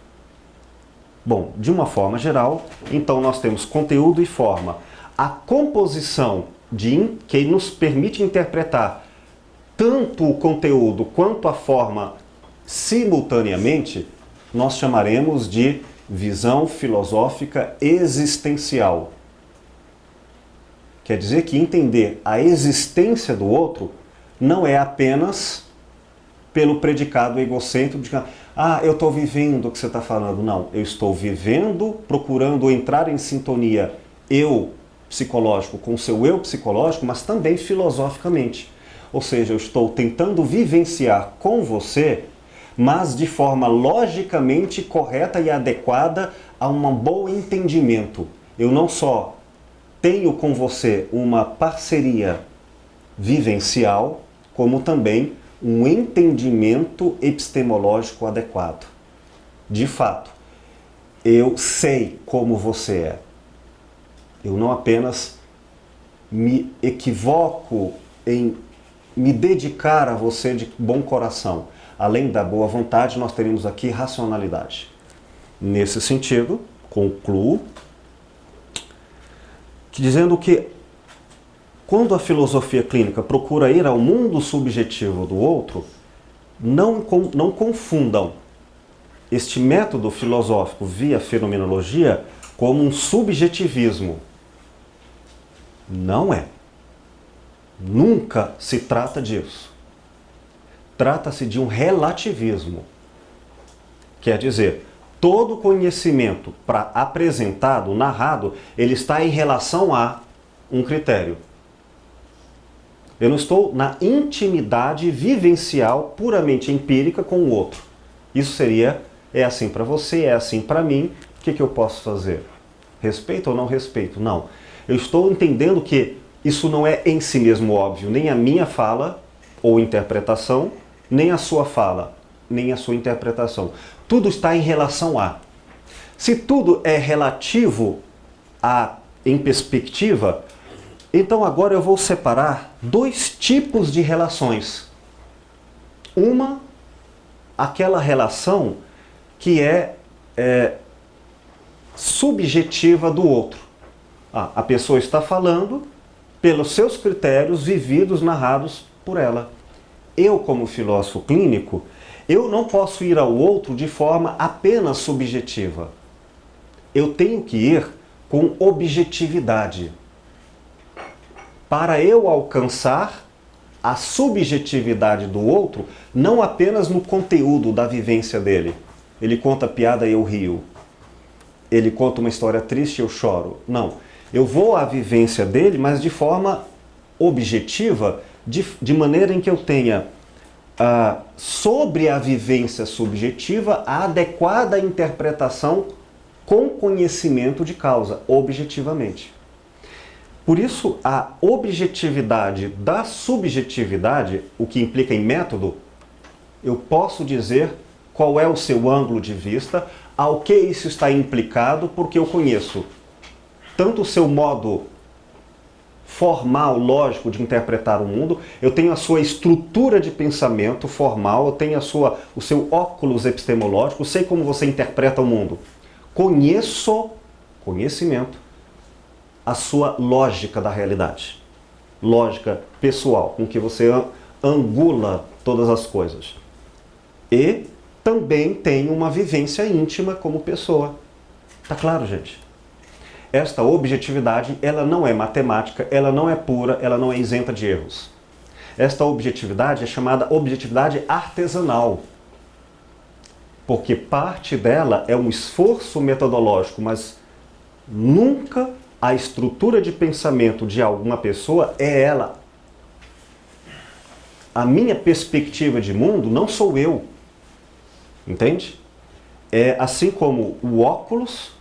Bom, de uma forma geral, então nós temos conteúdo e forma. A composição que nos permite interpretar tanto o conteúdo quanto a forma simultaneamente, nós chamaremos de visão filosófica existencial. Quer dizer que entender a existência do outro não é apenas pelo predicado egocêntrico de eu estou vivendo o que você está falando. Não, eu estou vivendo, procurando entrar em sintonia eu psicológico com o seu eu psicológico, mas também filosoficamente. Ou seja, eu estou tentando vivenciar com você, mas de forma logicamente correta e adequada a um bom entendimento. Eu não só tenho com você uma parceria vivencial, como também um entendimento epistemológico adequado. De fato, eu sei como você é. Eu não apenas me equivoco em me dedicar a você de bom coração. Além da boa vontade, nós teremos aqui racionalidade. Nesse sentido, concluo dizendo que quando a filosofia clínica procura ir ao mundo subjetivo do outro, não confundam este método filosófico via fenomenologia como um subjetivismo. Não é. Nunca se trata disso. Trata-se de um relativismo. Quer dizer, todo conhecimento apresentado, narrado, ele está em relação a um critério. Eu não estou na intimidade vivencial, puramente empírica com o outro. Isso seria, é assim para você, é assim para mim, o que eu posso fazer? Respeito ou não respeito? Não. Eu estou entendendo que isso não é em si mesmo óbvio, nem a minha fala ou interpretação, nem a sua fala, nem a sua interpretação. Tudo está em relação a. Se tudo é relativo em perspectiva, então agora eu vou separar dois tipos de relações. Uma, aquela relação que é subjetiva do outro. A pessoa está falando pelos seus critérios vividos, narrados por ela. Eu, como filósofo clínico, eu não posso ir ao outro de forma apenas subjetiva. Eu tenho que ir com objetividade. Para eu alcançar a subjetividade do outro, não apenas no conteúdo da vivência dele. Ele conta piada e eu rio. Ele conta uma história triste e eu choro. Não. Eu vou à vivência dele, mas de forma objetiva, de maneira em que eu tenha sobre a vivência subjetiva a adequada interpretação com conhecimento de causa, objetivamente. Por isso, a objetividade da subjetividade, o que implica em método, eu posso dizer qual é o seu ângulo de vista, ao que isso está implicado, porque eu conheço tanto o seu modo formal, lógico de interpretar o mundo, eu tenho a sua estrutura de pensamento formal, eu tenho o seu óculos epistemológico, sei como você interpreta o mundo. Conhecimento, a sua lógica da realidade. Lógica pessoal, com que você angula todas as coisas. E também tem uma vivência íntima como pessoa. Tá claro, gente? Esta objetividade, ela não é matemática, ela não é pura, ela não é isenta de erros. Esta objetividade é chamada objetividade artesanal, porque parte dela é um esforço metodológico, mas nunca a estrutura de pensamento de alguma pessoa é ela. A minha perspectiva de mundo não sou eu. Entende? É assim como o óculos,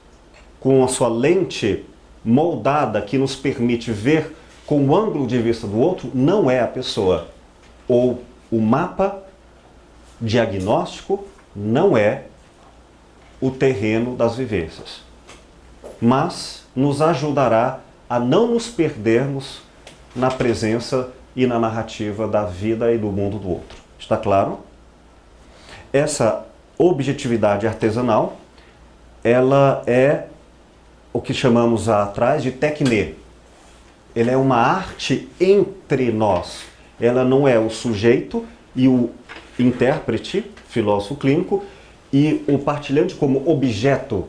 com a sua lente moldada que nos permite ver com o ângulo de vista do outro, não é a pessoa. Ou o mapa diagnóstico não é o terreno das vivências. Mas nos ajudará a não nos perdermos na presença e na narrativa da vida e do mundo do outro. Está claro? Essa objetividade artesanal, ela é o que chamamos atrás de tecne. Ela é uma arte entre nós. Ela não é o sujeito e o intérprete, filósofo clínico, e o partilhante como objeto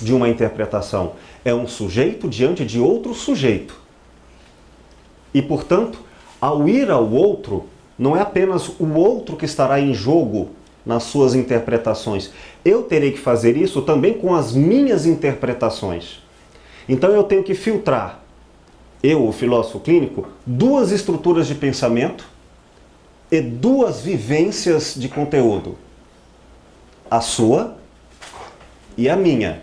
de uma interpretação. É um sujeito diante de outro sujeito. E, portanto, ao ir ao outro, não é apenas o outro que estará em jogo nas suas interpretações. Eu terei que fazer isso também com as minhas interpretações. Então eu tenho que filtrar, eu, o filósofo clínico, duas estruturas de pensamento e duas vivências de conteúdo. A sua e a minha.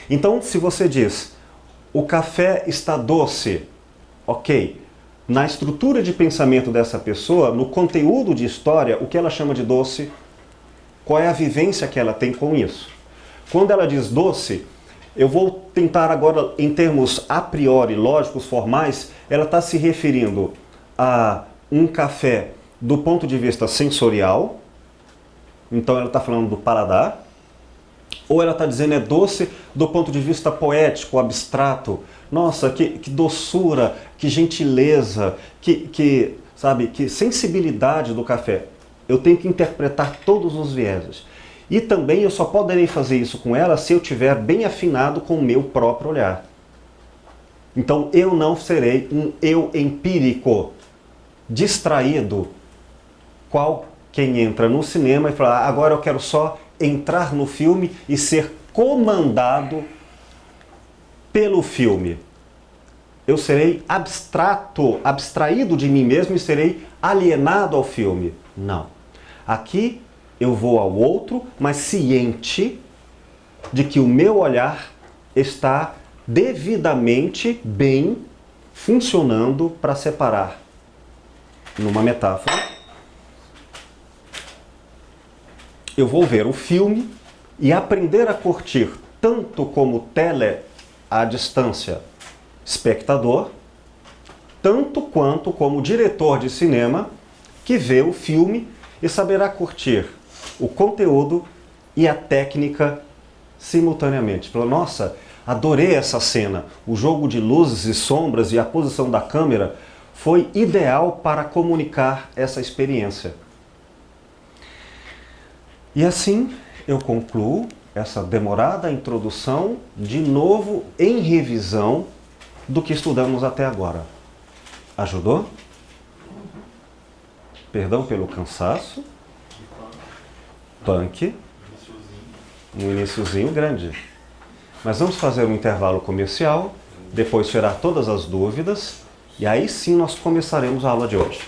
Então, se você diz, o café está doce, ok. Na estrutura de pensamento dessa pessoa, no conteúdo de história, o que ela chama de doce, qual é a vivência que ela tem com isso. Quando ela diz doce, Eu vou tentar agora, em termos a priori, lógicos, formais, ela está se referindo a um café do ponto de vista sensorial, então ela está falando do paladar, ou ela está dizendo é doce do ponto de vista poético, abstrato. Nossa, que doçura, que gentileza, sabe, que sensibilidade do café. Eu tenho que interpretar todos os vieses. E também eu só poderei fazer isso com ela se eu tiver bem afinado com o meu próprio olhar. Então eu não serei um eu empírico, distraído, qual quem entra no cinema e fala, agora eu quero só entrar no filme e ser comandado pelo filme. Eu serei abstraído de mim mesmo e serei alienado ao filme. Não. Aqui eu vou ao outro, mas ciente de que o meu olhar está devidamente bem funcionando para separar. Numa metáfora, eu vou ver o filme e aprender a curtir tanto como à distância, espectador, tanto quanto como diretor de cinema que vê o filme e saberá curtir o conteúdo e a técnica simultaneamente. Falou, nossa, adorei essa cena. O jogo de luzes e sombras e a posição da câmera foi ideal para comunicar essa experiência. E assim eu concluo essa demorada introdução, de novo em revisão do que estudamos até agora. Ajudou? Perdão pelo cansaço. Punk. Um iniciozinho grande. Mas vamos fazer um intervalo comercial, depois tirar todas as dúvidas, e aí sim nós começaremos a aula de hoje.